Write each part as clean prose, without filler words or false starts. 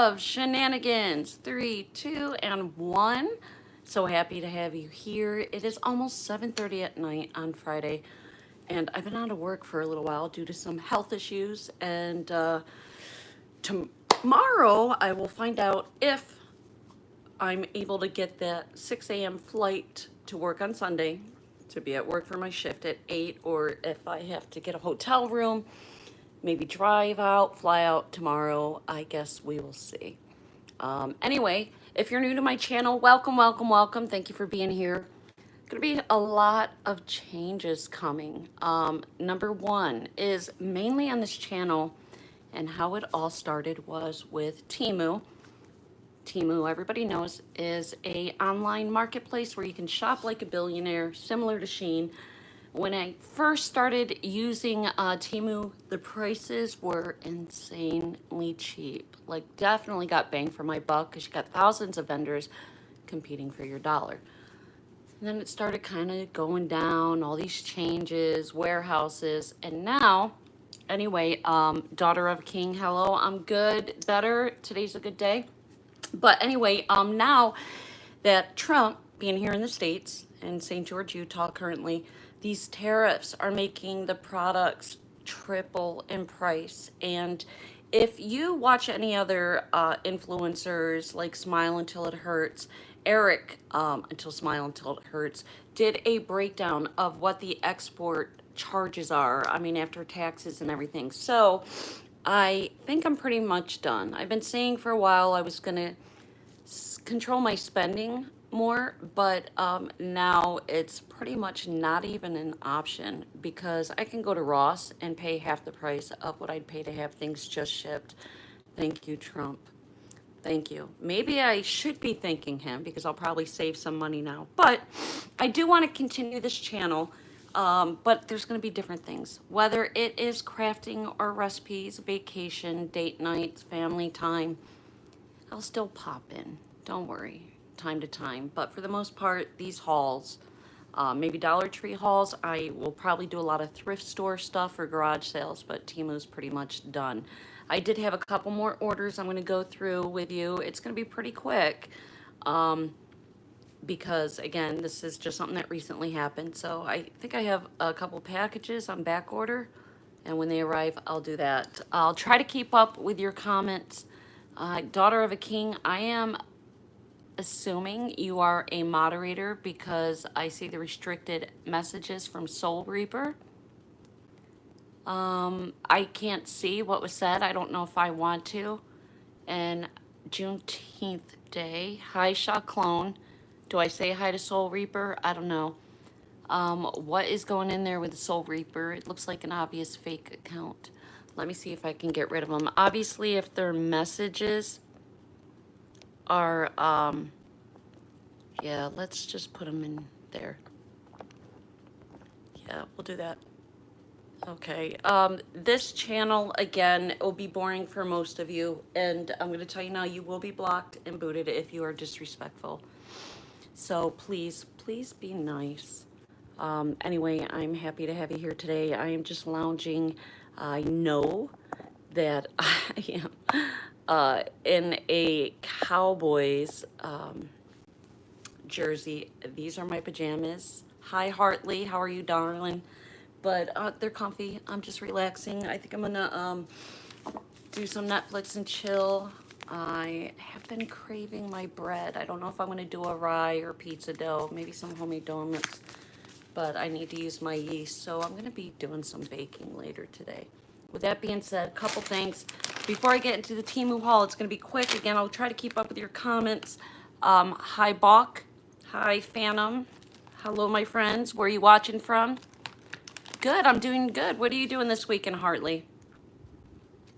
of shenanigans. 3, 2, and 1. So happy to have you here. It is almost 7:30 at night on Friday, and I've been out of work for a little while due to some health issues. And tomorrow I will find out if I'm able to get that 6 a.m. flight to work on Sunday to be at work for my shift at 8, or if I have to get a hotel room, maybe drive out, fly out tomorrow. I guess we will see. Anyway, if you're new to my channel, welcome, welcome, welcome. Thank you for being here. Going to be a lot of changes coming. Number one is mainly on this channel, and how it all started was with Temu. Temu, everybody knows, is a online marketplace where you can shop like a billionaire, similar to Shein. When I first started using Temu, the prices were insanely cheap. Like, definitely got bang for my buck because you got thousands of vendors competing for your dollar. And then it started kind of going down, all these changes, warehouses, and now, anyway, daughter of a king, hello, I'm good, better, today's a good day. But anyway, now that Trump, being here in the States, in St. George, Utah currently, these tariffs are making the products triple in price. And if you watch any other influencers like Smile Until It Hurts, Eric, until Smile Until It Hurts, did a breakdown of what the export charges are, I mean, after taxes and everything. So I think I'm pretty much done. I've been saying for a while I was going to control my spending more, but now it's pretty much not even an option because I can go to Ross and pay half the price of what I'd pay to have things just shipped. Thank you, Trump. Thank you. Maybe I should be thanking him because I'll probably save some money now. But I do want to continue this channel, but there's going to be different things. Whether it is crafting or recipes, vacation, date nights, family time, I'll still pop in. Don't worry, time to time. But for the most part, these hauls, maybe Dollar Tree hauls, I will probably do a lot of thrift store stuff or garage sales, but Temu's pretty much done. I did have a couple more orders I'm going to go through with you. It's going to be pretty quick because, again, this is just something that recently happened. So I think I have a couple packages on back order, and when they arrive, I'll do that. I'll try to keep up with your comments. Daughter of a King, I am assuming you are a moderator because I see the restricted messages from Soul Reaper. I can't see what was said. I don't know if I want to. And Juneteenth Day. Hi, Shaw Clone. Do I say hi to Soul Reaper? I don't know. What is going in there with the Soul Reaper? It looks like an obvious fake account. Let me see if I can get rid of them. Obviously, if their messages are, yeah, let's just put them in there. Yeah, we'll do that. Okay, this channel, again, will be boring for most of you, and I'm going to tell you now, you will be blocked and booted if you are disrespectful. So please, please be nice. Anyway, I'm happy to have you here today. I am just lounging. I know that I am in a Cowboys jersey. These are my pajamas. Hi, Hartley. How are you, darling? But they're comfy. I'm just relaxing. I think I'm gonna do some Netflix and chill. I have been craving my bread. I don't know if I'm gonna do a rye or pizza dough, maybe some homemade donuts, but I need to use my yeast, so I'm gonna be doing some baking later today. With that being said, a couple things. Before I get into the Temu haul, it's gonna be quick. Again, I'll try to keep up with your comments. Hi, Bach. Hi, Phantom. Hello, my friends. Where are you watching from? Good, I'm doing good. What are you doing this weekend, Hartley?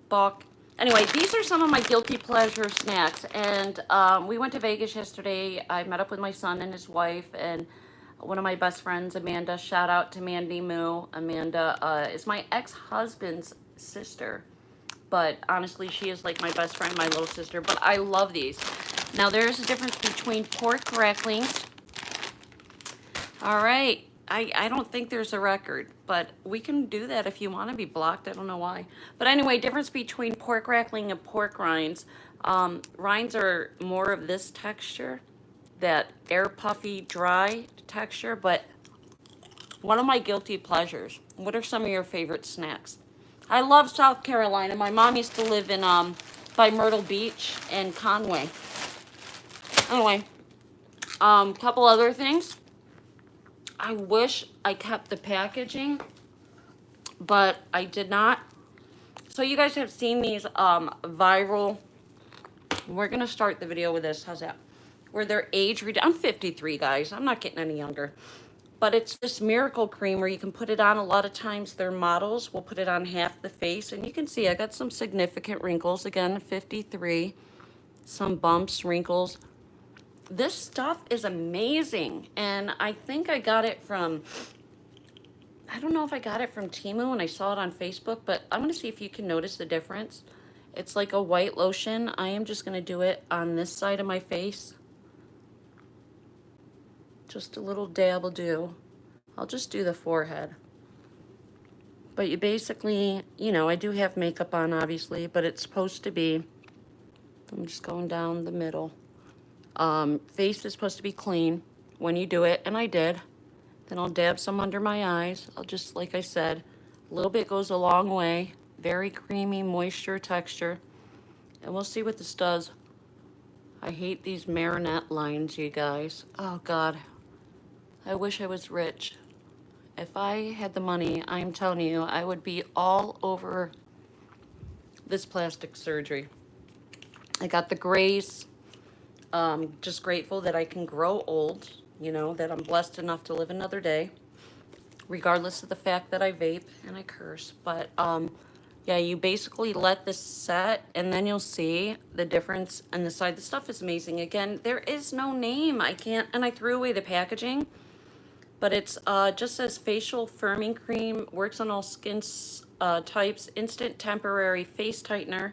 Bach. Anyway, these are some of my guilty pleasure snacks. And we went to Vegas yesterday. I met up with my son and his wife and one of my best friends, Amanda. Shout out to Mandy Moo. Amanda is my ex-husband's sister. But honestly, she is like my best friend, my little sister. But I love these. Now, there's a difference between pork cracklings. All right. I don't think there's a record, but we can do that if you want to be blocked. I don't know why. But anyway, difference between pork crackling and pork rinds. Rinds are more of this texture, that air puffy, dry texture, but one of my guilty pleasures. What are some of your favorite snacks? I love South Carolina. My mom used to live in by Myrtle Beach and Conway. Anyway, couple other things. I wish I kept the packaging, but I did not. So you guys have seen these viral. We're gonna start the video with this. How's that? Where they're age read. I'm 53, guys. I'm not getting any younger. But it's this miracle cream where you can put it on. A lot of times their models will put it on half the face, and you can see I got some significant wrinkles. Again, 53, some bumps, wrinkles. This stuff is amazing, and I think I got it from, I don't know if I got it from Temu and I saw it on Facebook, but I'm gonna see if you can notice the difference. It's like a white lotion. I am just gonna do it on this side of my face. Just a little dab will do. I'll just do the forehead. But you basically, you know, I do have makeup on obviously, but it's supposed to be, I'm just going down the middle. Face is supposed to be clean when you do it, and I did. Then I'll dab some under my eyes. I'll just, like I said, a little bit goes a long way. Very creamy moisture texture. And we'll see what this does. I hate these marionette lines, you guys. Oh God. I wish I was rich. If I had the money, I'm telling you, I would be all over this plastic surgery. I got the grace. Just grateful that I can grow old, you know, that I'm blessed enough to live another day, regardless of the fact that I vape and I curse. But yeah, you basically let this set, and then you'll see the difference on the side. The stuff is amazing. Again, there is no name. I can't, and I threw away the packaging. But it's just says facial firming cream, works on all skin types, instant temporary face tightener,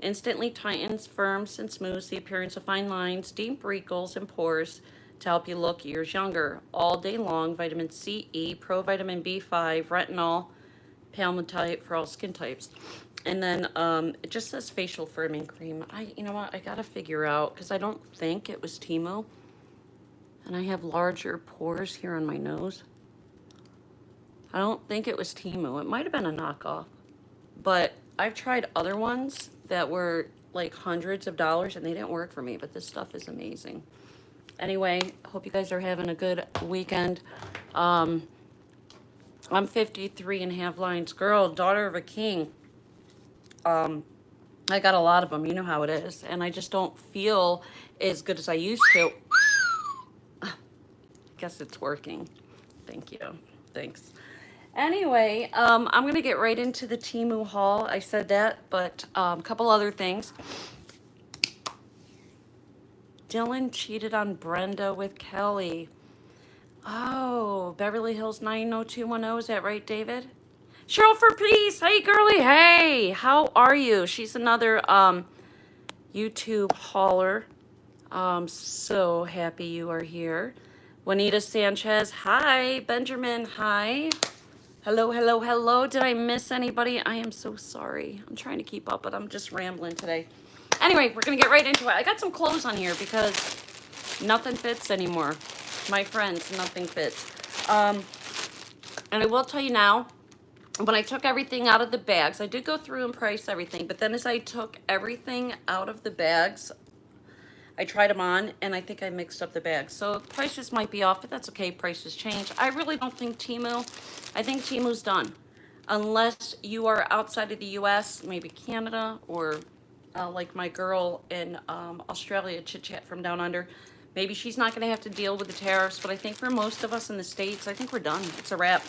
instantly tightens, firms, and smooths the appearance of fine lines, deep wrinkles, and pores to help you look years younger. All day long, vitamin C, E, provitamin B5, retinol, palmitote for all skin types. And then it just says facial firming cream. You know what, I gotta figure out, because I don't think it was Temu. And I have larger pores here on my nose. I don't think it was Temu. It might have been a knockoff. But I've tried other ones that were like hundreds of dollars and they didn't work for me. But this stuff is amazing. Anyway, hope you guys are having a good weekend. I'm 53 and a half lines. Girl, daughter of a king. I got a lot of them. You know how it is. And I just don't feel as good as I used to. Guess it's working. Thank you. Thanks. Anyway, I'm going to get right into the Temu haul. I said that, but a couple other things. Dylan cheated on Brenda with Kelly. Oh, Beverly Hills 90210. Is that right, David? Cheryl for Peace. Hey, girly. Hey, how are you? She's another YouTube hauler. So happy you are here. Juanita Sanchez, hi. Benjamin, hi. Hello, hello, hello. Did I miss anybody? I am so sorry. I'm trying to keep up, but I'm just rambling today. Anyway, we're going to get right into it. I got some clothes on here because nothing fits anymore. My friends, nothing fits. And I will tell you now, when I took everything out of the bags, I did go through and price everything, but then as I took everything out of the bags, I tried them on, and I think I mixed up the bags. So prices might be off, but that's okay. Prices change. I really don't think Temu. I think Temu's done. Unless you are outside of the U.S., maybe Canada, or like my girl in Australia, Chit Chat from Down Under. Maybe she's not going to have to deal with the tariffs, but I think for most of us in the States, I think we're done. It's a wrap.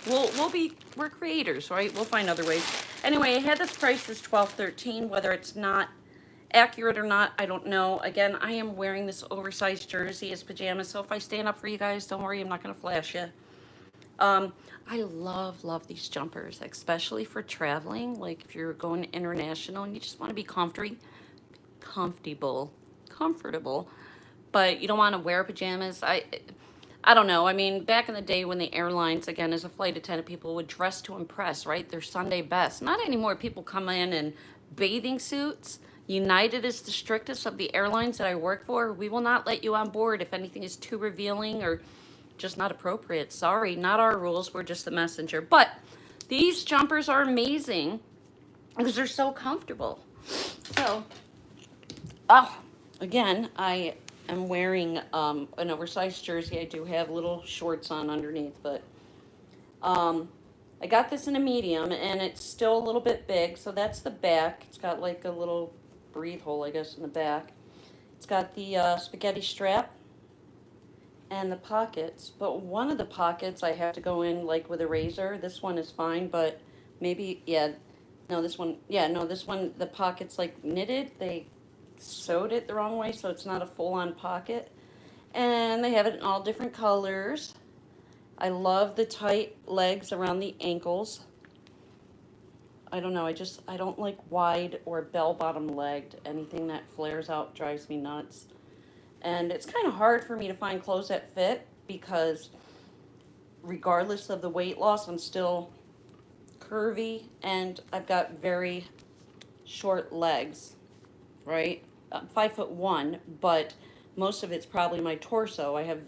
We're creators, right? We'll find other ways. Anyway, I had this price as $12.13. Whether it's not accurate or not, I don't know. Again, I am wearing this oversized jersey as pajamas, so if I stand up for you guys, don't worry, I'm not going to flash you. I love these jumpers, especially for traveling. Like if you're going international and you just want to be comfortable, but you don't want to wear pajamas. I don't know. I mean, back in the day when the airlines, again, as a flight attendant, people would dress to impress, right? Their Sunday best. Not anymore. People come in bathing suits. United is the strictest of the airlines that I work for. We will not let you on board if anything is too revealing or just not appropriate. Sorry, not our rules. We're just the messenger. But these jumpers are amazing because they're so comfortable. So, oh, again, I am wearing an oversized jersey. I do have little shorts on underneath, but um, I got this in a medium and it's still a little bit big. So that's the back. It's got like a little breathe hole, I guess, in the back. It's got the spaghetti strap and the pockets, but one of the pockets I have to go in like with a razor. This one is fine, but maybe, yeah, no, this one, yeah, no, this one, the pocket's like knitted. They sewed it the wrong way, so it's not a full-on pocket. And they have it in all different colors. I love the tight legs around the ankles. I don't know, I don't like wide or bell-bottom legged. Anything that flares out drives me nuts. And it's kind of hard for me to find clothes that fit because regardless of the weight loss, I'm still curvy and I've got very short legs, right? I'm 5'1", but most of it's probably my torso. I have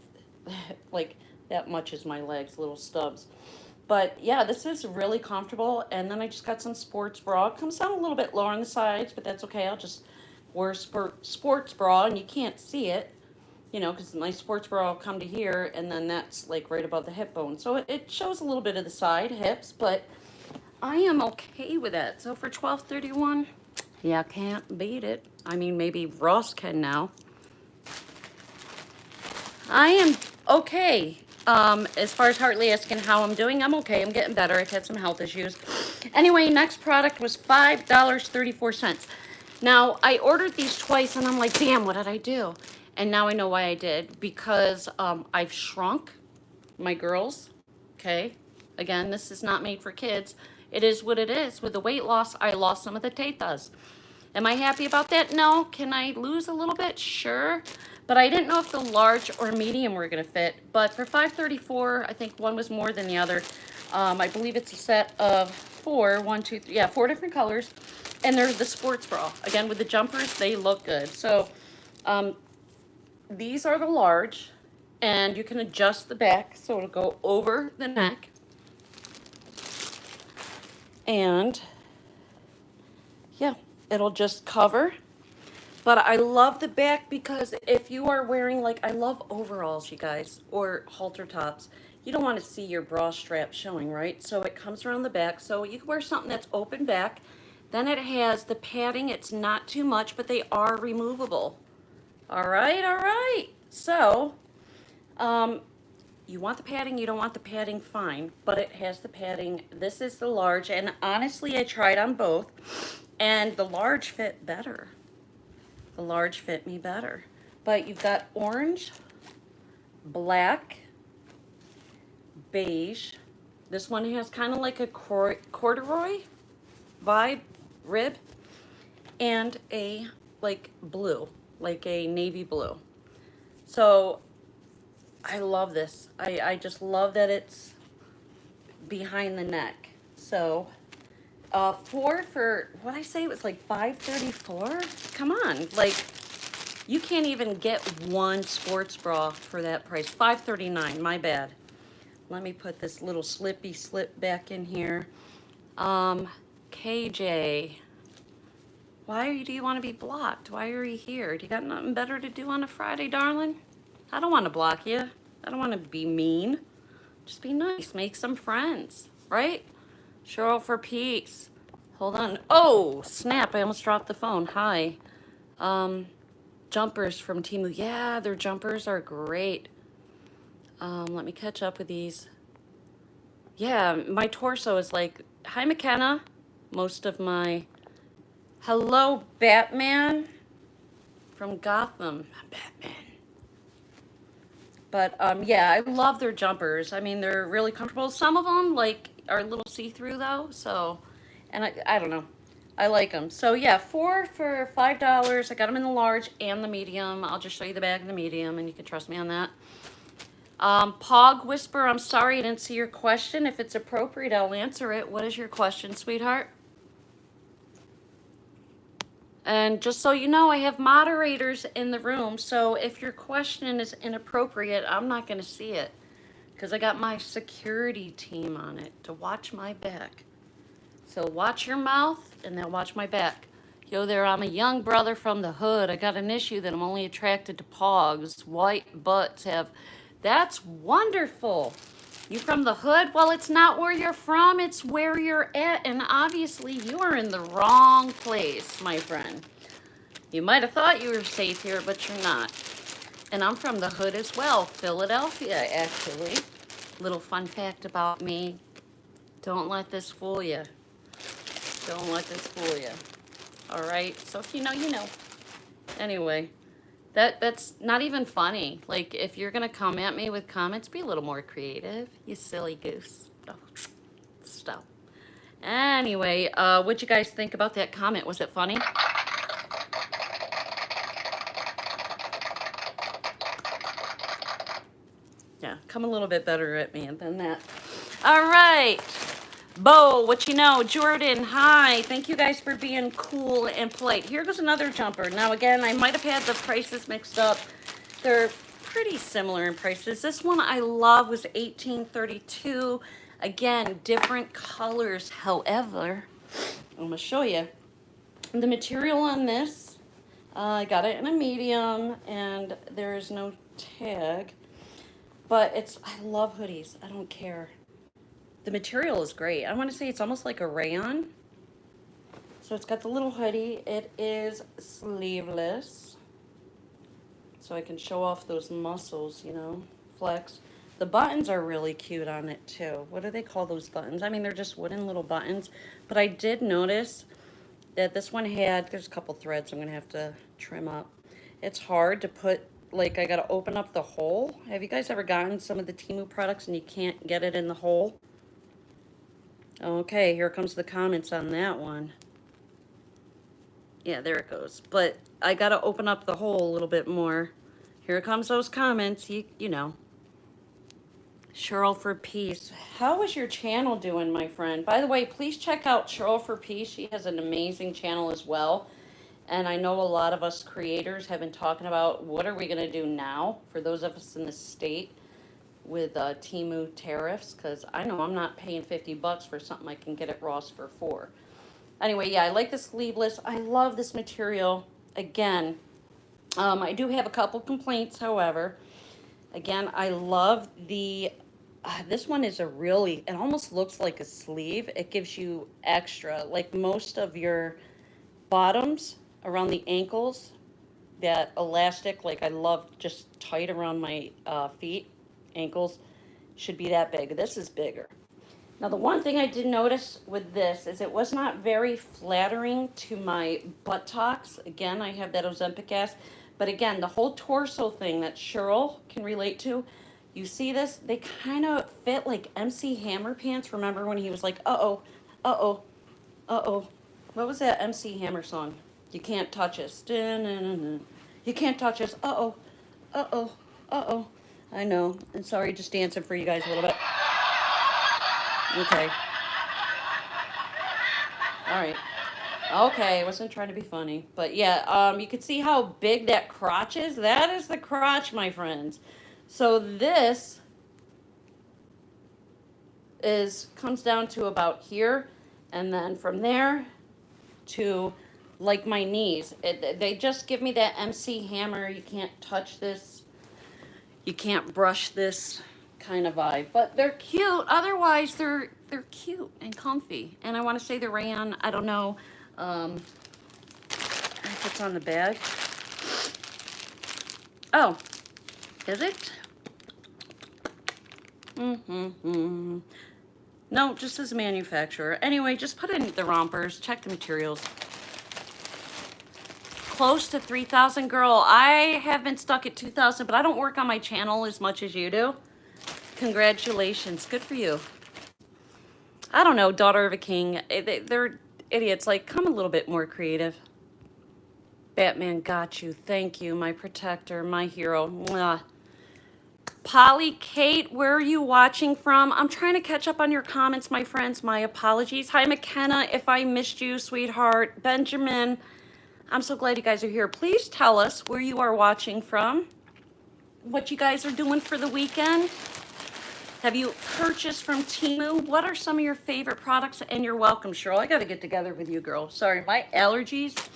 like that much is my legs, little stubs. But yeah, this is really comfortable. And then I just got some sports bra. It comes down a little bit lower on the sides, but that's okay. I'll just wear sports bra and you can't see it, you know, because my sports bra will come to here and then that's like right above the hip bone. So it shows a little bit of the side hips, but I am okay with that. So for $12.31, yeah, can't beat it. I mean, maybe Ross can now. I am okay. As far as Hartley asking how I'm doing, I'm okay. I'm getting better. I've had some health issues. Anyway, next product was $5.34. Now, I ordered these twice, and I'm like, damn, what did I do? And now I know why I did. Because I've shrunk my girls, okay? Again, this is not made for kids. It is what it is. With the weight loss, I lost some of the tetas. Am I happy about that? No. Can I lose a little bit? Sure. But I didn't know if the large or medium were going to fit. But for $5.34, I think one was more than the other. I believe it's a set of four, one, two, three, yeah, four different colors. And they're the sports bra. Again, with the jumpers, they look good. So these are the large. And you can adjust the back so it'll go over the neck. And yeah, it'll just cover. But I love the back because if you are wearing, like, I love overalls, you guys, or halter tops. You don't want to see your bra strap showing, right? So it comes around the back. So you can wear something that's open back. Then it has the padding. It's not too much, but they are removable. All right, all right. So, you want the padding, you don't want the padding, fine. But it has the padding. This is the large. And honestly, I tried on both. And the large fit better. The large fit me better. But you've got orange, black, beige. This one has kind of like a corduroy vibe, rib, and a like blue, like a navy blue. So I love this. I just love that it's behind the neck. So four for, what I say, it was like $5.34? Come on, like, you can't even get one sports bra for that price. $5.39, my bad. Let me put this little slippy slip back in here. KJ, do you want to be blocked? Why are you here? Do you got nothing better to do on a Friday, darling? I don't want to block you. I don't want to be mean. Just be nice, make some friends, right? Cheryl for peace. Hold on. Oh, snap. I almost dropped the phone. Hi. Jumpers from Temu. Yeah, their jumpers are great. Let me catch up with these. Yeah, my torso is like, hi, McKenna. Most of my, hello, Batman from Gotham. Batman. But yeah, I love their jumpers. I mean, they're really comfortable. Some of them like are a little see-through though. So, and I don't know. I like them. So yeah, four for $5. I got them in the large and the medium. I'll just show you the bag in the medium, and you can trust me on that. Pog Whisper, I'm sorry I didn't see your question. If it's appropriate, I'll answer it. What is your question, sweetheart? And just so you know, I have moderators in the room, so if your question is inappropriate, I'm not going to see it because I got my security team on it to watch my back. So watch your mouth and then watch my back. Yo there, I'm a young brother from the hood. I got an issue that I'm only attracted to pogs. White butts have. That's wonderful. You from the hood? Well, it's not where you're from, it's where you're at. And obviously, you are in the wrong place, my friend. You might have thought you were safe here, but you're not. And I'm from the hood as well, Philadelphia, actually. Little fun fact about me, don't let this fool you. Don't let this fool you. All right? So if you know, you know. Anyway, that's not even funny. Like, if you're going to come at me with comments, be a little more creative, you silly goose. Oh, stop. Anyway, what'd you guys think about that comment? Was it funny? Yeah, come a little bit better at me than that. All right. Bo, what you know? Jordan, hi. Thank you guys for being cool and polite. Here goes another jumper. Now, again, I might have had the prices mixed up. They're pretty similar in prices. This one I love was $18.32. Again, different colors. However, I'm going to show you. The material on this, I got it in a medium, and there is no tag. But I love hoodies. I don't care. The material is great. I want to say it's almost like a rayon. So it's got the little hoodie. It is sleeveless. So I can show off those muscles, you know, flex. The buttons are really cute on it too. What do they call those buttons? I mean, they're just wooden little buttons. But I did notice that this one there's a couple threads I'm going to have to trim up. It's hard to put, like, I got to open up the hole. Have you guys ever gotten some of the Temu products and you can't get it in the hole? Okay, here comes the comments on that one. Yeah, there it goes. But I got to open up the hole a little bit more. Here comes those comments, you know. Cheryl for Peace. How is your channel doing, my friend? By the way, please check out Cheryl for Peace. She has an amazing channel as well. And I know a lot of us creators have been talking about what are we going to do now for those of us in the state with Temu tariffs, because I know I'm not paying $50 for something I can get at Ross for $4. Anyway, yeah, I like the sleeveless. I love this material. Again, I do have a couple complaints, however. Again, I love this one is it almost looks like a sleeve. It gives you extra, like most of your bottoms around the ankles, that elastic, like I love just tight around my feet, ankles, should be that big. This is bigger. Now, the one thing I did notice with this is it was not very flattering to my buttocks. Again, I have that Ozempic ass. But again, the whole torso thing that Cheryl can relate to, you see this? They kind of fit like MC Hammer pants. Remember when he was like, uh-oh, uh-oh, uh-oh. What was that MC Hammer song? You can't touch us. Dun-dun-dun-dun. You can't touch us. Uh-oh, uh-oh, uh-oh. I know. I'm sorry, just dancing for you guys a little bit. Okay. All right. Okay, I wasn't trying to be funny. But yeah, you can see how big that crotch is. That is the crotch, my friends. So this comes down to about here, and then from there to like my knees. They just give me that MC Hammer. You can't touch this. You can't brush this kind of vibe. But they're cute. Otherwise, they're cute and comfy. And I want to say the rayon, I don't know if it's on the bag. Oh, is it? No, just as a manufacturer. Anyway, just put in the rompers. Check the materials. Close to 3,000, girl. I have been stuck at 2,000, but I don't work on my channel as much as you do. Congratulations. Good for you. I don't know, daughter of a king. They're idiots. Like, come a little bit more creative. Batman got you. Thank you, my protector, my hero. Mwah. Polly Kate, where are you watching from? I'm trying to catch up on your comments, my friends. My apologies. Hi, McKenna, if I missed you, sweetheart. Benjamin, I'm so glad you guys are here. Please tell us where you are watching from, what you guys are doing for the weekend. Have you purchased from Temu? What are some of your favorite products? And you're welcome, Cheryl. I got to get together with you, girl. Sorry, my allergies.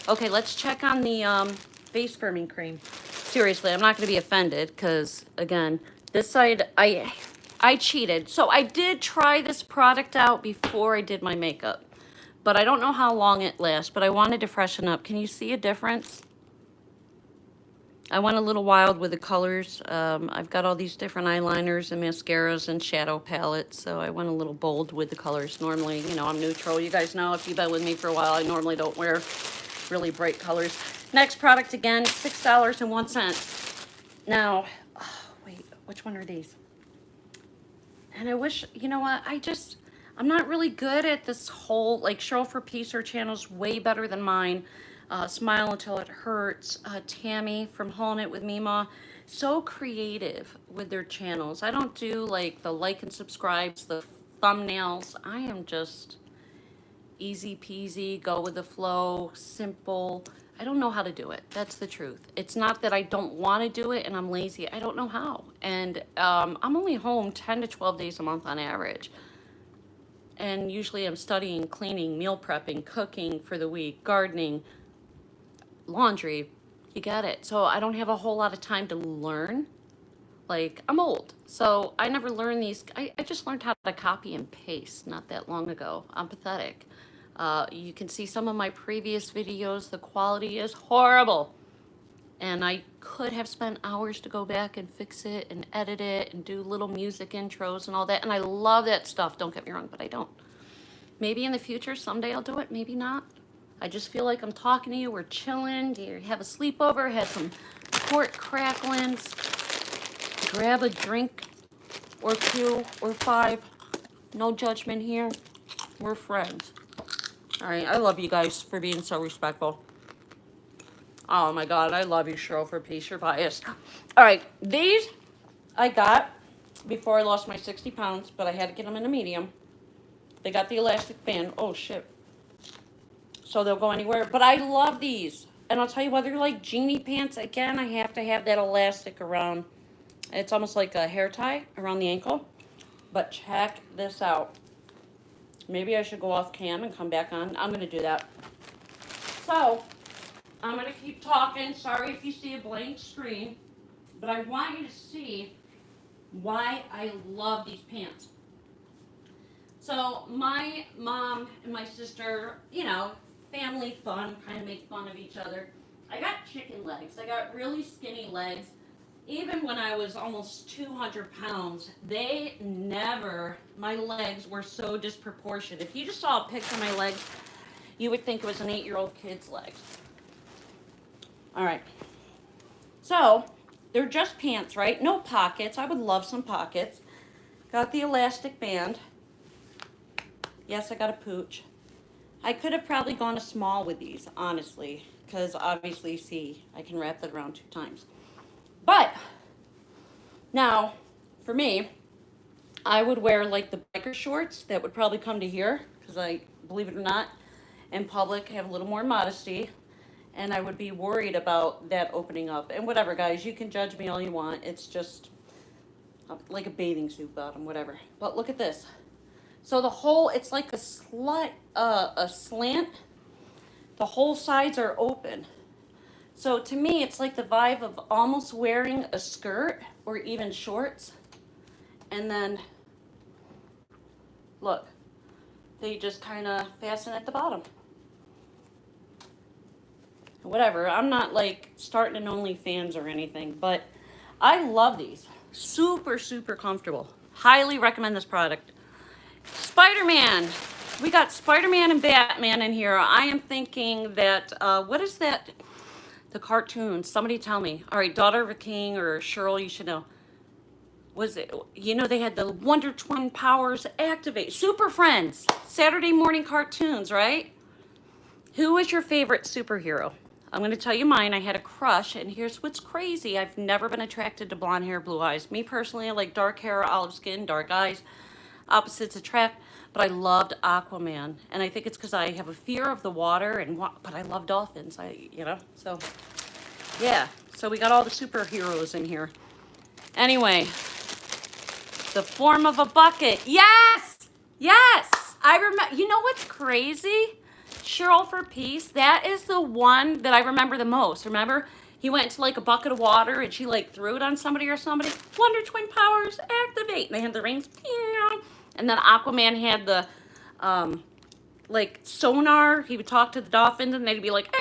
Okay, let's check on the face firming cream. Seriously, I'm not going to be offended because, again, this side, I cheated. So I did try this product out before I did my makeup. But I don't know how long it lasts, but I wanted to freshen up. Can you see a difference? I went a little wild with the colors. I've got all these different eyeliners and mascaras and shadow palettes, so I went a little bold with the colors. Normally, you know, I'm neutral. You guys know if you've been with me for a while, I normally don't wear really bright colors. Next product again, $6.01. Now, oh, wait, which one are these? And I wish, you know what, I'm not really good at this whole, like, Cheryl for Peace, her channel's way better than mine. Smile Until It Hurts, Tammy from Hauling It with Mima, so creative with their channels. I don't do like the like and subscribes, the thumbnails. I am just easy peasy, go with the flow, simple. I don't know how to do it. That's the truth. It's not that I don't want to do it and I'm lazy. I don't know how. And I'm only home 10 to 12 days a month on average. And usually I'm studying, cleaning, meal prepping, cooking for the week, gardening, laundry, you get it. So I don't have a whole lot of time to learn. Like, I'm old, so I never learned these. I just learned how to copy and paste not that long ago. I'm pathetic. You can see some of my previous videos. The quality is horrible. And I could have spent hours to go back and fix it and edit it and do little music intros and all that. And I love that stuff, don't get me wrong, but I don't. Maybe in the future, someday I'll do it, maybe not. I just feel like I'm talking to you, we're chilling, you have a sleepover, had some pork cracklings, grab a drink or two or five. No judgment here, we're friends. All right, I love you guys for being so respectful. Oh my God, I love you, Cheryl for Peace, you're biased. All right, these I got before I lost my 60 pounds, but I had to get them in a medium. They got the elastic band, oh shit. So they'll go anywhere. But I love these. And I'll tell you what, they're like genie pants. Again, I have to have that elastic around. It's almost like a hair tie around the ankle. But check this out. Maybe I should go off cam and come back on. I'm going to do that. So, I'm going to keep talking. Sorry if you see a blank screen. But I want you to see why I love these pants. So, my mom and my sister, you know, family fun, kind of make fun of each other. I got chicken legs. I got really skinny legs. Even when I was almost 200 pounds, my legs were so disproportionate. If you just saw a picture of my legs, you would think it was an 8-year-old kid's legs. All right. So, they're just pants, right? No pockets. I would love some pockets. Got the elastic band. Yes, I got a pooch. I could have probably gone a small with these, honestly, because obviously, see, I can wrap that around 2 times. But, now, for me, I would wear like the biker shorts that would probably come to here, because I, believe it or not, in public have a little more modesty, and I would be worried about that opening up. And whatever, guys, you can judge me all you want. It's just like a bathing suit bottom, whatever. But look at this. So the whole, it's like a slant. The whole sides are open. So to me, it's like the vibe of almost wearing a skirt or even shorts. And then, look, they just kind of fasten at the bottom. Whatever, I'm not like starting an OnlyFans or anything, but I love these. Super, super comfortable. Highly recommend this product. Spider-Man. We got Spider-Man and Batman in here. I am thinking that, what is that? The cartoon. Somebody tell me. All right, Daughter of a King or Cheryl, you should know. Was it, you know, they had the Wonder Twin powers activate. Super Friends. Saturday morning cartoons, right? Who is your favorite superhero? I'm going to tell you mine. I had a crush, and here's what's crazy. I've never been attracted to blonde hair, blue eyes. Me personally, I like dark hair, olive skin, dark eyes. opposites attract. But I loved Aquaman, and I think it's because I have a fear of the water, but I love dolphins. So yeah. So we got all the superheroes in here. Anyway, the form of a bucket. Yes, yes. I remember. You know what's crazy? Cheryl for Peace. That is the one that I remember the most. Remember? He went to like a bucket of water and she like threw it on somebody or somebody. Wonder Twin powers activate. And they had the rings. And then Aquaman had the like sonar. He would talk to the dolphins and they'd be like,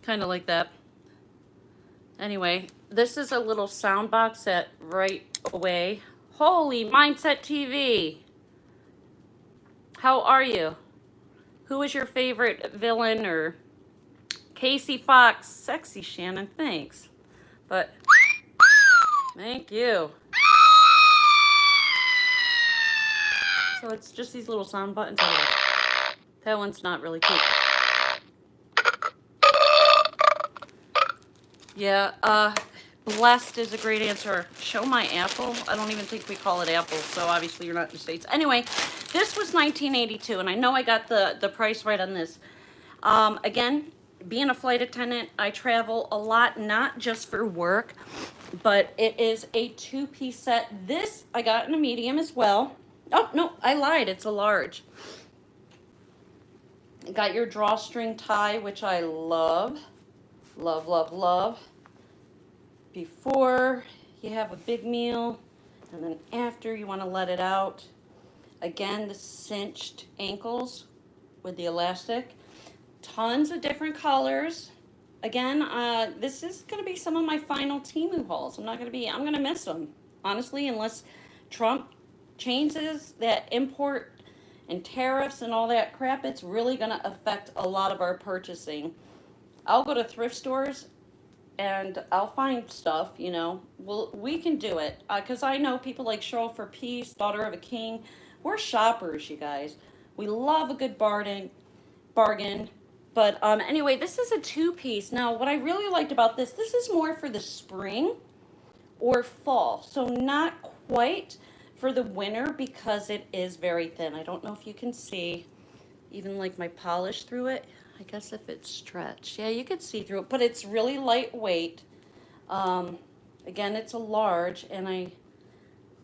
kind of like that. Anyway, this is a little sound box that right away. Holy Mindset TV. How are you? Who is your favorite villain or Casey Fox? Sexy Shannon, thanks. But thank you. So it's just these little sound buttons. That one's not really cute. Yeah, blessed is a great answer. Show my apple? I don't even think we call it apple, so obviously you're not in the States. Anyway, this was 1982, and I know I got the price right on this. Again, being a flight attendant, I travel a lot, not just for work, but it is a two-piece set. This I got in a medium as well. Oh, no, I lied. It's a large. Got your drawstring tie, which I love. Love, love, love. Before you have a big meal, and then after you want to let it out. Again, the cinched ankles with the elastic. Tons of different colors. Again, this is going to be some of my final Temu hauls. I'm going to miss them, honestly, unless Trump changes that import and tariffs and all that crap. It's really going to affect a lot of our purchasing. I'll go to thrift stores and I'll find stuff, we can do it. Because I know people like Cheryl for Peace, Daughter of a King. We're shoppers, you guys. We love a good bargain. But anyway, this is a two-piece. Now, what I really liked about this is more for the spring or fall. So not quite for the winter because it is very thin. I don't know if you can see even like my polish through it. I guess if it's stretched. Yeah, you could see through it, but it's really lightweight. Again, it's a large, and I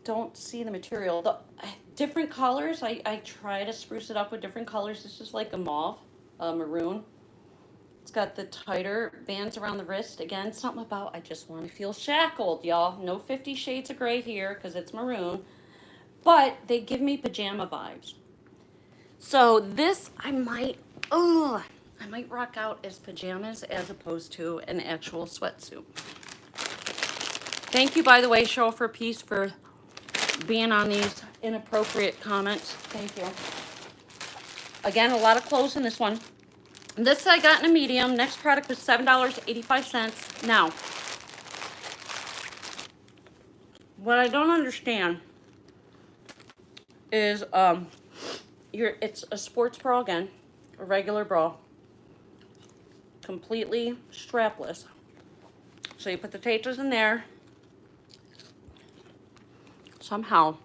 don't see the material. The different colors, I try to spruce it up with different colors. This is like a mauve, maroon. It's got the tighter bands around the wrist. Again, something about I just want to feel shackled, y'all. No 50 Shades of Gray here because it's maroon. But they give me pajama vibes. So this I might rock out as pajamas as opposed to an actual sweatsuit. Thank you, by the way, Cheryl for Peace, for being on these inappropriate comments. Thank you. Again, a lot of clothes in this one. This I got in a medium. Next product was $7.85. Now, what I don't understand is it's a sports bra again, a regular bra, completely strapless. So you put the taters in there. Somehow,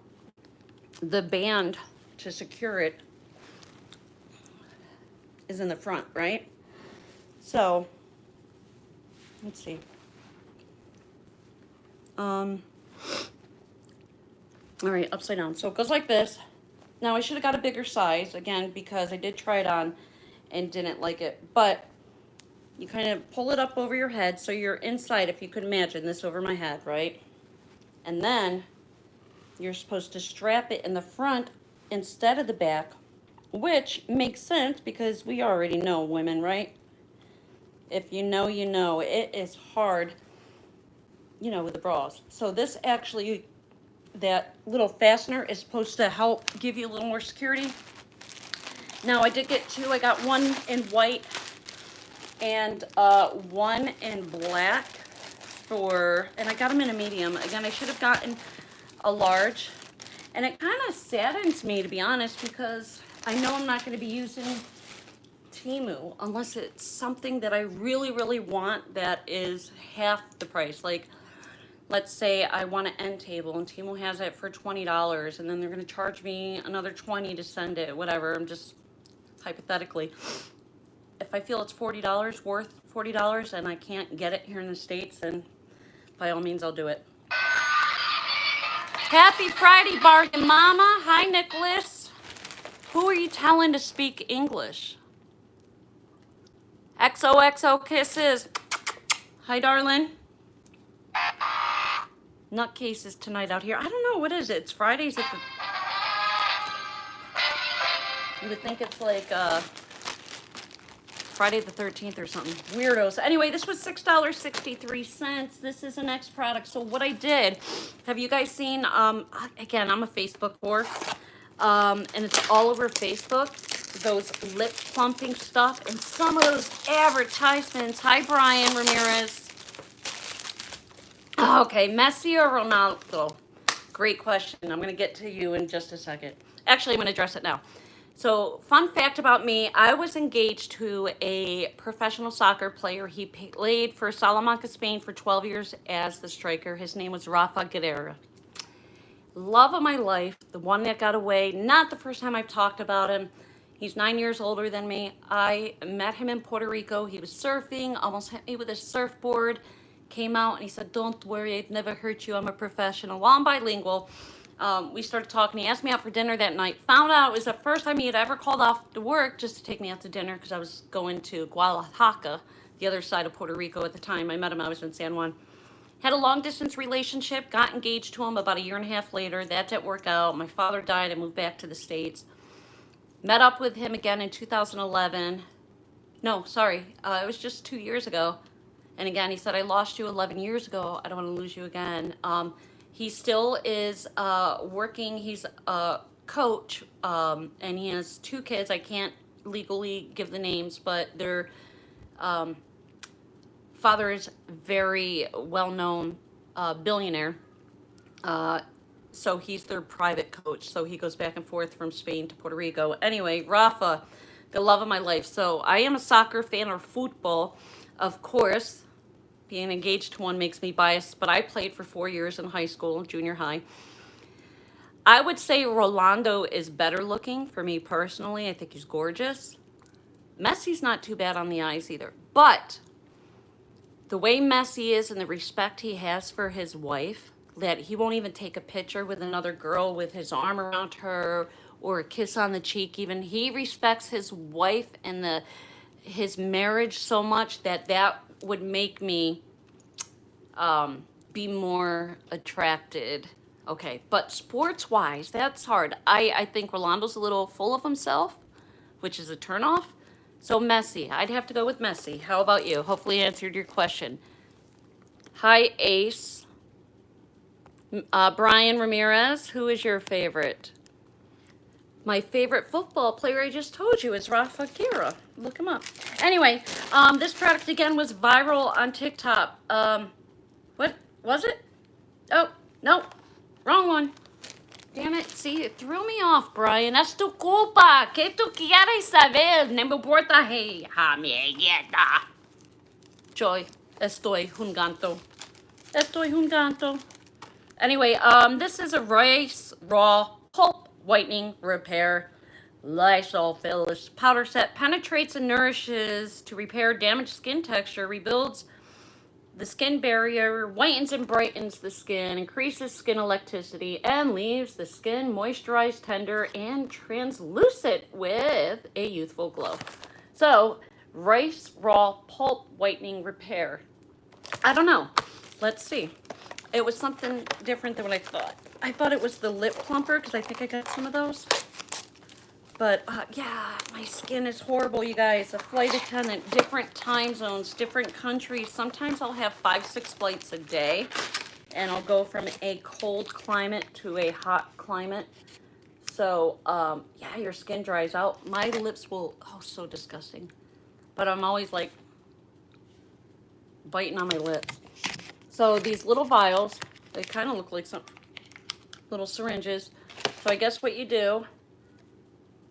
the band to secure it is in the front, right? So, let's see. All right, upside down. So it goes like this. Now I should have got a bigger size, again, because I did try it on and didn't like it. But you kind of pull it up over your head so you're inside, if you could imagine this over my head, right? And then you're supposed to strap it in the front instead of the back, which makes sense because we already know women, right? If you know, you know. It is hard, with the bras. So this actually, that little fastener is supposed to help give you a little more security. Now I did get two. I got one in white and one in black and I got them in a medium. Again, I should have gotten a large. And it kind of saddens me, to be honest, because I know I'm not going to be using Temu unless it's something that I really, really want that is half the price. Like let's say I want an end table and Timo has it for $20 and then they're going to charge me another 20 to send it, whatever. I'm just hypothetically. If I feel it's $40 worth $40 and I can't get it here in the States, then by all means I'll do it. Happy Friday, Bargain Mama. Hi, Nicholas. Who are you telling to speak English? XOXO kisses. Hi, darling. Nutcases tonight out here. I don't know, what is it? It's Fridays at the... You would think it's like Friday the 13th or something. Weirdos. Anyway, this was $6.63. This is the next product. So what I did, have you guys seen, again, I'm a Facebook whore, and it's all over Facebook, those lip plumping stuff, and some of those advertisements. Hi, Brian Ramirez. Okay, Messi or Ronaldo? Great question. I'm going to get to you in just a second. Actually, I'm going to address it now. So, fun fact about me, I was engaged to a professional soccer player. He played for Salamanca, Spain for 12 years as the striker. His name was Rafa Guerrera. Love of my life, the one that got away. Not the first time I've talked about him. He's 9 years older than me. I met him in Puerto Rico. He was surfing, almost hit me with a surfboard. Came out and he said, "Don't worry, I'd never hurt you. I'm a professional." Well, I'm bilingual. We started talking. He asked me out for dinner that night. Found out it was the first time he had ever called off to work just to take me out to dinner because I was going to Guadalajara, the other side of Puerto Rico at the time. I met him, I was in San Juan. Had a long distance relationship, got engaged to him about a year and a half later. That didn't work out. My father died. I moved back to the States. Met up with him again in 2011. No, sorry. It was just 2 years ago. And again, he said, "I lost you 11 years ago. I don't want to lose you again." He still is working. He's a coach, and he has 2 kids. I can't legally give the names, but their father is very well-known billionaire. So he's their private coach. So he goes back and forth from Spain to Puerto Rico. Anyway, Rafa, the love of my life. So I am a soccer fan or football, of course. Being engaged to one makes me biased, but I played for 4 years in high school, junior high. I would say Rolando is better looking for me personally. I think he's gorgeous. Messi's not too bad on the eyes either. But the way Messi is and the respect he has for his wife, that he won't even take a picture with another girl with his arm around her or a kiss on the cheek even. He respects his wife and his marriage so much that would make me be more attracted. Okay, but sports-wise, that's hard. I think Rolando's a little full of himself, which is a turnoff. So Messi, I'd have to go with Messi. How about you? Hopefully I answered your question. Hi, Ace. Brian Ramirez, who is your favorite? My favorite football player, I just told you, is Rafa Guerra. Look him up. Anyway, this product again was viral on TikTok. What was it? Oh, no, wrong one. Damn it, see, it threw me off, Brian. Es tu culpa. ¿Qué tú quieres saber? No me importa, hey, amigueta. Joy, estoy jugando. Estoy jugando. Anyway, this is a rice raw pulp whitening repair Lysol Phyllis powder set. Penetrates and nourishes to repair damaged skin texture, rebuilds the skin barrier, whitens and brightens the skin, increases skin elasticity, and leaves the skin moisturized, tender, and translucent with a youthful glow. So, rice raw pulp whitening repair. I don't know. Let's see. It was something different than what I thought. I thought it was the lip plumper because I think I got some of those. But yeah, my skin is horrible, you guys. A flight attendant, different time zones, different countries. Sometimes I'll have 5-6 flights a day, and I'll go from a cold climate to a hot climate. So yeah, your skin dries out. My lips will, oh, so disgusting. But I'm always like biting on my lips. So these little vials, they kind of look like some little syringes. So I guess what you do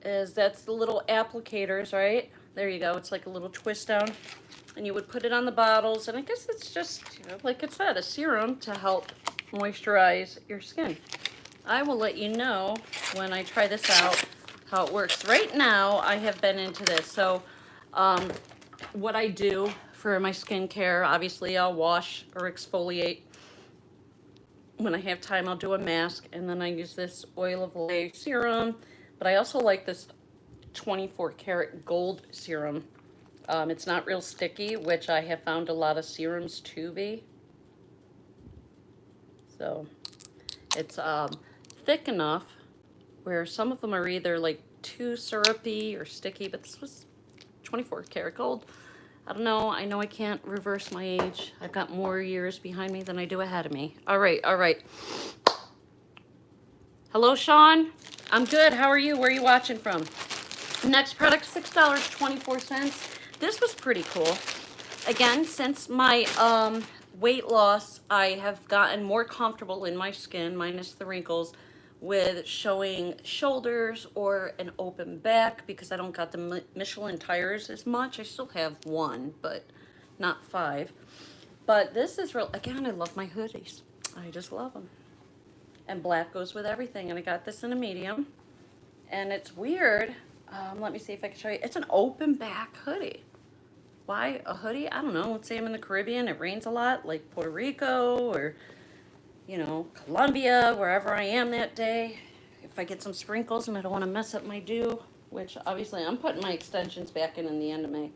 is that's the little applicators, right? There you go. It's like a little twist down. and you would put it on the bottles, and I guess it's just, like it said, a serum to help moisturize your skin. I will let you know when I try this out how it works. Right now, I have been into this. So what I do for my skincare, obviously I'll wash or exfoliate. When I have time, I'll do a mask, and then I use this oil of Olay serum. But I also like this 24 karat gold serum. It's not real sticky, which I have found a lot of serums to be. So it's thick enough where some of them are either like too syrupy or sticky, but this was 24 karat gold. I don't know. I know I can't reverse my age. I've got more years behind me than I do ahead of me. All right, all right. Hello, Sean. I'm good. How are you? Where are you watching from? Next product, $6.24. This was pretty cool. Again, since my weight loss, I have gotten more comfortable in my skin, minus the wrinkles, with showing shoulders or an open back because I don't got the Michelin tires as much. I still have one, but not 5. But this is real. Again, I love my hoodies. I just love them. And black goes with everything. And I got this in a medium. And it's weird. Let me see if I can show you. It's an open back hoodie. Why a hoodie? I don't know. Let's say I'm in the Caribbean. It rains a lot, like Puerto Rico or, Colombia, wherever I am that day. If I get some sprinkles and I don't want to mess up my dew, which obviously I'm putting my extensions back in the end of May.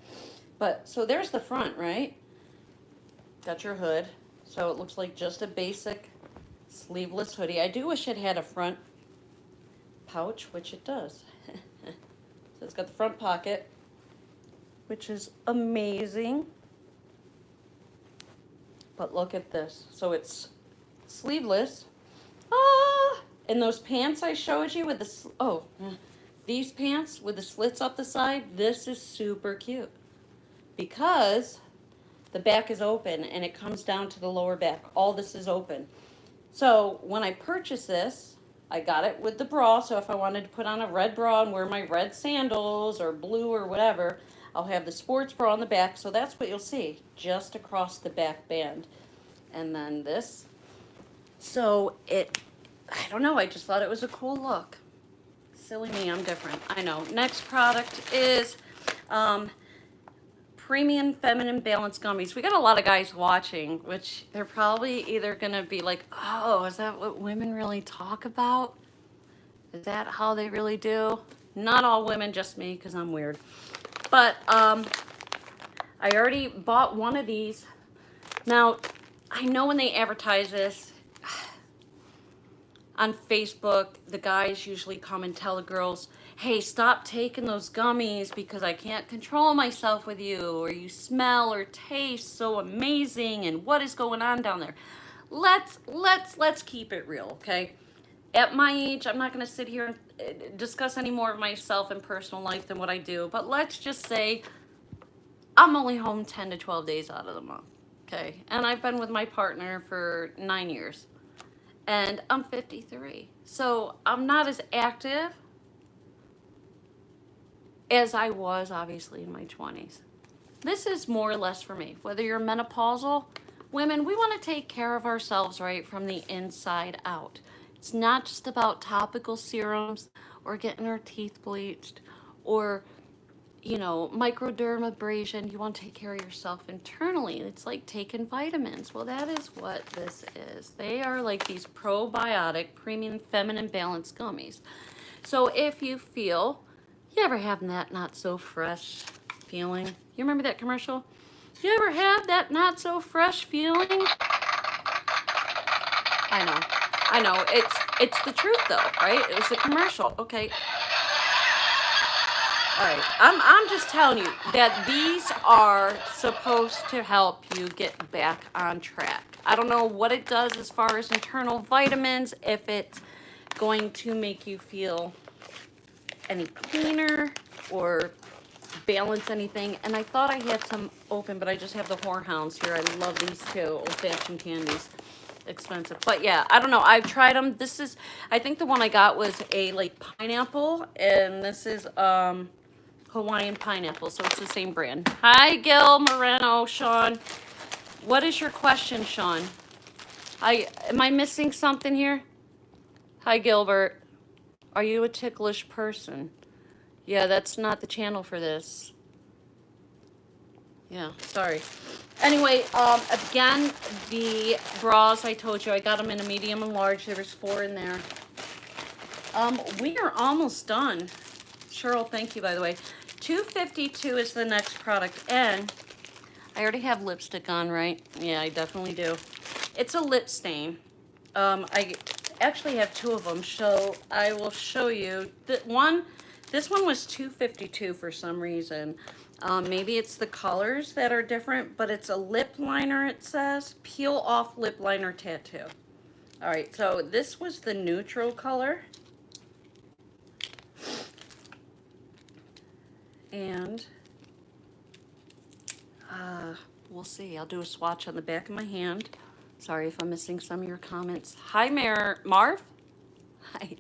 But, so there's the front, right? Got your hood. So it looks like just a basic sleeveless hoodie. I do wish it had a front pouch, which it does. So it's got the front pocket, which is amazing. But look at this. So it's sleeveless. And those pants I showed you with these pants with the slits up the side, this is super cute because the back is open and it comes down to the lower back. All this is open. So when I purchased this, I got it with the bra. So if I wanted to put on a red bra and wear my red sandals or blue or whatever, I'll have the sports bra on the back. So that's what you'll see just across the back band. And then this. So I don't know, I just thought it was a cool look. Silly me, I'm different. I know. Next product is Premium Feminine Balance Gummies. We got a lot of guys watching, which they're probably either going to be like, oh, is that what women really talk about? Is that how they really do? Not all women, just me, because I'm weird. But I already bought one of these. Now, I know when they advertise this on Facebook, the guys usually come and tell the girls, hey, stop taking those gummies because I can't control myself with you, or you smell or taste so amazing, and what is going on down there? Let's keep it real, okay? At my age, I'm not going to sit here and discuss any more of myself and personal life than what I do, but let's just say I'm only home 10 to 12 days out of the month, okay? And I've been with my partner for 9 years, and I'm 53. So I'm not as active as I was, obviously, in my 20s. This is more or less for me. Whether you're menopausal, women, we want to take care of ourselves, right, from the inside out. It's not just about topical serums or getting our teeth bleached or, microdermabrasion. You want to take care of yourself internally. It's like taking vitamins. Well, that is what this is. They are like these probiotic premium feminine balance gummies. So if you feel, you ever have that not so fresh feeling? You remember that commercial? You ever have that not so fresh feeling? I know. It's the truth though, right? It was the commercial. Okay. All right. I'm just telling you that these are supposed to help you get back on track. I don't know what it does as far as internal vitamins, if it's going to make you feel any cleaner or balance anything. And I thought I had some open, but I just have the Whorehounds here. I love these too, old-fashioned candies. Expensive, but yeah, I don't know, I've tried them. This is, I think the one I got was a like pineapple, and this is Hawaiian pineapple, so it's the same brand. Hi, Gil Moreno, Sean. What is your question, Sean? Am I missing something here? Hi, Gilbert. Are you a ticklish person? Yeah, that's not the channel for this. Yeah, sorry. Anyway, again, the bras, I told you, I got them in a medium and large. There was 4 in there. We are almost done. Cheryl, thank you, by the way. $2.52 is the next product, and I already have lipstick on, right? Yeah, I definitely do. It's a lip stain. I actually have 2 of them, so I will show you. This one was $2.52 for some reason. Maybe it's the colors that are different, but it's a lip liner, it says. Peel off lip liner tattoo. All right, so this was the neutral color. And we'll see. I'll do a swatch on the back of my hand. Sorry if I'm missing some of your comments. Hi, Marv. Hi.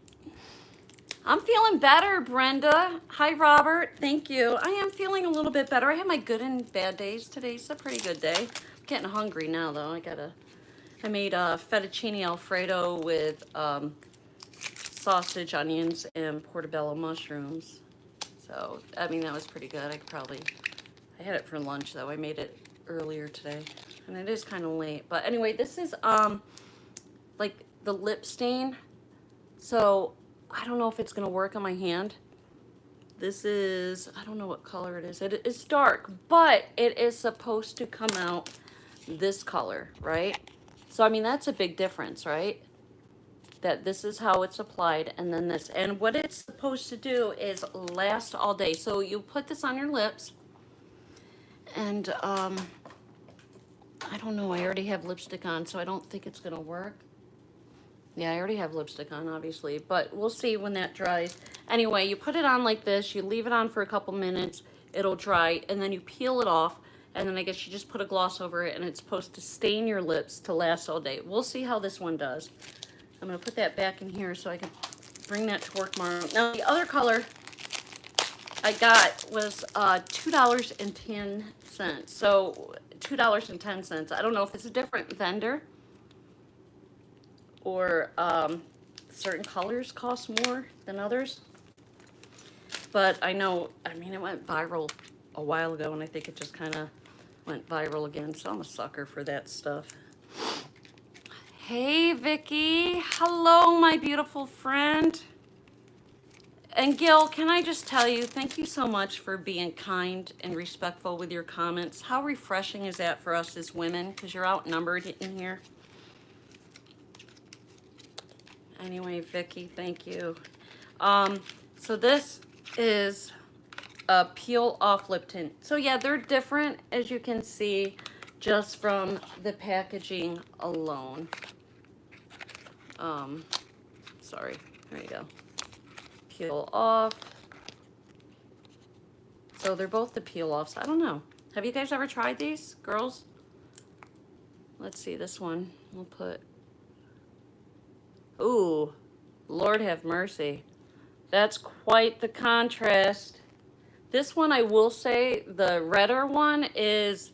I'm feeling better, Brenda. Hi, Robert. Thank you. I am feeling a little bit better. I had my good and bad days. Today's a pretty good day. I'm getting hungry now, though. I made fettuccine Alfredo with sausage, onions, and portobello mushrooms. So, I mean, that was pretty good. I had it for lunch, though. I made it earlier today, and it is kind of late. But anyway, this is like the lip stain. So I don't know if it's gonna work on my hand. This is, I don't know what color it is. It's dark, but it is supposed to come out this color, right? So I mean, that's a big difference, right? That this is how it's applied, and then this. And what it's supposed to do is last all day. So you put this on your lips, and I don't know, I already have lipstick on, so I don't think it's gonna work. Yeah, I already have lipstick on, obviously, but we'll see when that dries. Anyway, you put it on like this, you leave it on for a couple minutes, it'll dry, and then you peel it off, and then I guess you just put a gloss over it, and it's supposed to stain your lips to last all day. We'll see how this one does. I'm gonna put that back in here so I can bring that to work tomorrow. Now, the other color I got was $2.10. So $2.10. I don't know if it's a different vendor or certain colors cost more than others. But I know, I mean, it went viral a while ago, and I think it just kind of went viral again. So I'm a sucker for that stuff. Hey, Vicky. Hello, my beautiful friend. And Gil, can I just tell you, thank you so much for being kind and respectful with your comments. How refreshing is that for us as women? Because you're outnumbered in here. Anyway, Vicky, thank you. So this is a peel off lip tint. So yeah, they're different, as you can see, just from the packaging alone. Sorry, there you go. Peel off. So they're both the peel offs. I don't know. Have you guys ever tried these, girls? Let's see, this one. We'll put, ooh, Lord have mercy. That's quite the contrast. This one, I will say, the redder one is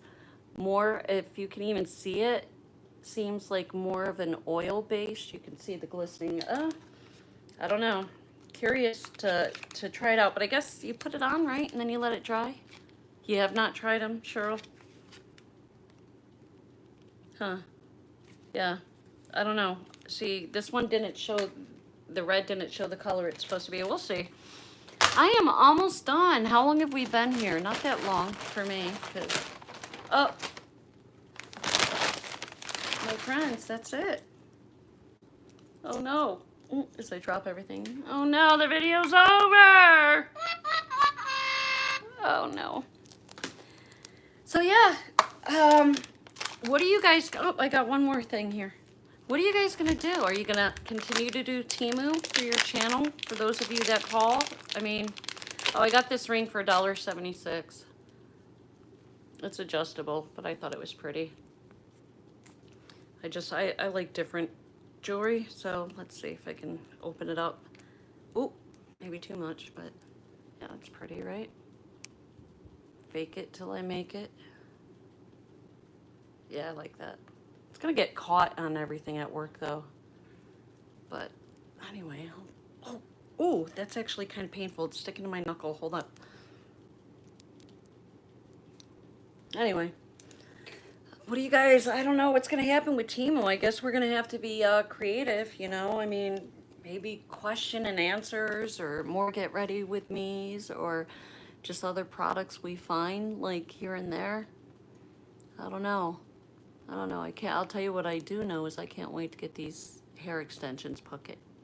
more, if you can even see it, seems like more of an oil base. You can see the glistening. I don't know. Curious to try it out, but I guess you put it on, right? And then you let it dry. You have not tried them, Cheryl? Huh. Yeah. I don't know. See, this one didn't show, the red didn't show the color it's supposed to be. We'll see. I am almost done. How long have we been here? Not that long for me. Oh, my friends, that's it. Oh no. As I drop everything. Oh no, the video's over. Oh no. So yeah, what are you guys, oh, I got one more thing here. What are you guys gonna do? Are you gonna continue to do Temu for your channel? For those of you that call? I mean, oh, I got this ring for $1.76. It's adjustable, but I thought it was pretty. I like different jewelry, so let's see if I can open it up. Ooh, maybe too much, but yeah, it's pretty, right? Fake it till I make it. Yeah, I like that. It's gonna get caught on everything at work though. But anyway, oh, that's actually kind of painful. It's sticking to my knuckle. Hold up. Anyway, what do you guys? I don't know what's gonna happen with Timo. I guess we're gonna have to be creative. You know, I mean, maybe question and answers, or more get ready with me's, or just other products we find like here and there. I don't know. I don't know. I can't. I'll tell you what I do know is I can't wait to get these hair extensions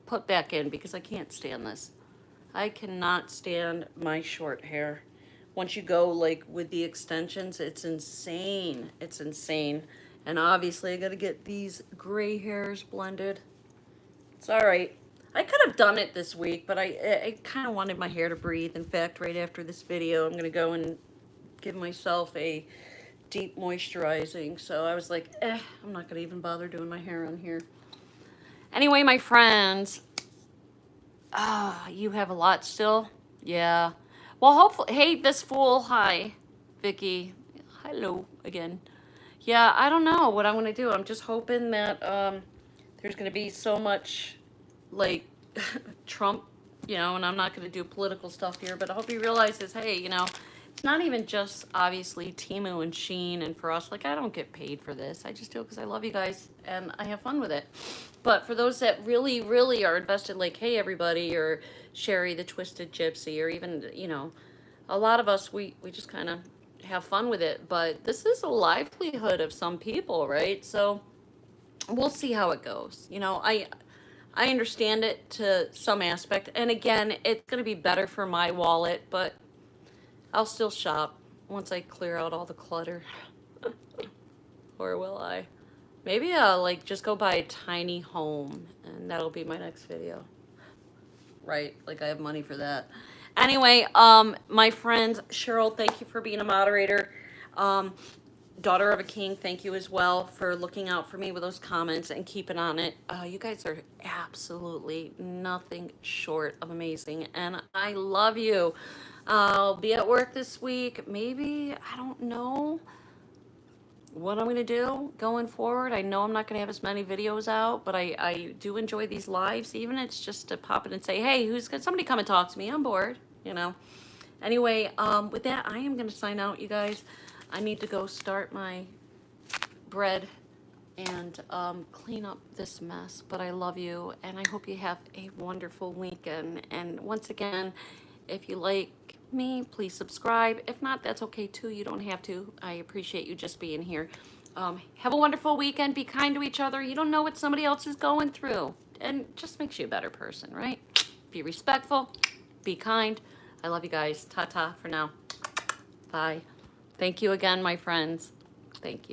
put back in because I can't stand this. I cannot stand my short hair. Once you go like with the extensions, it's insane. It's insane. And obviously I got to get these gray hairs blended. It's all right. I could have done it this week, but I kind of wanted my hair to breathe. In fact, right after this video, I'm going to go and give myself a deep moisturizing. So I was like, I'm not going to even bother doing my hair on here. Anyway, my friends, you have a lot still? Yeah. Well, hopefully, hey, this fool, hi, Vicky. Hello again. Yeah, I don't know what I'm going to do. I'm just hoping that there's going to be so much, like, Trump, you know, and I'm not going to do political stuff here, but I hope he realizes, hey, you know, it's not even just obviously Temu and Sheen and for us. Like, I don't get paid for this. I just do it because I love you guys and I have fun with it. But for those that really, really are invested, like, hey, everybody, or Sherry the Twisted Gypsy, or even, you know, a lot of us, we just kind of have fun with it. But this is a livelihood of some people, right? So we'll see how it goes. You know, I understand it to some aspect. And again, it's going to be better for my wallet, but I'll still shop once I clear out all the clutter. Or will I? Maybe I'll like just go buy a tiny home and that'll be my next video. Right, like I have money for that. Anyway, my friends, Cheryl, thank you for being a moderator. Daughter of a King, thank you as well for looking out for me with those comments and keeping on it. You guys are absolutely nothing short of amazing, and I love you. I'll be at work this week. Maybe, I don't know what I'm going to do going forward. I know I'm not going to have as many videos out, but I do enjoy these lives. Even it's just to pop in and say, hey, somebody come and talk to me. I'm bored, you know. Anyway, with that, I am going to sign out, you guys. I need to go start my bread and clean up this mess. But I love you, and I hope you have a wonderful weekend. And once again, if you like me, please subscribe. If not, that's okay too. You don't have to. I appreciate you just being here. Have a wonderful weekend. Be kind to each other. You don't know what somebody else is going through. And just makes you a better person, right? Be respectful. Be kind. I love you guys. Ta-ta for now. Bye. Thank you again, my friends. Thank you.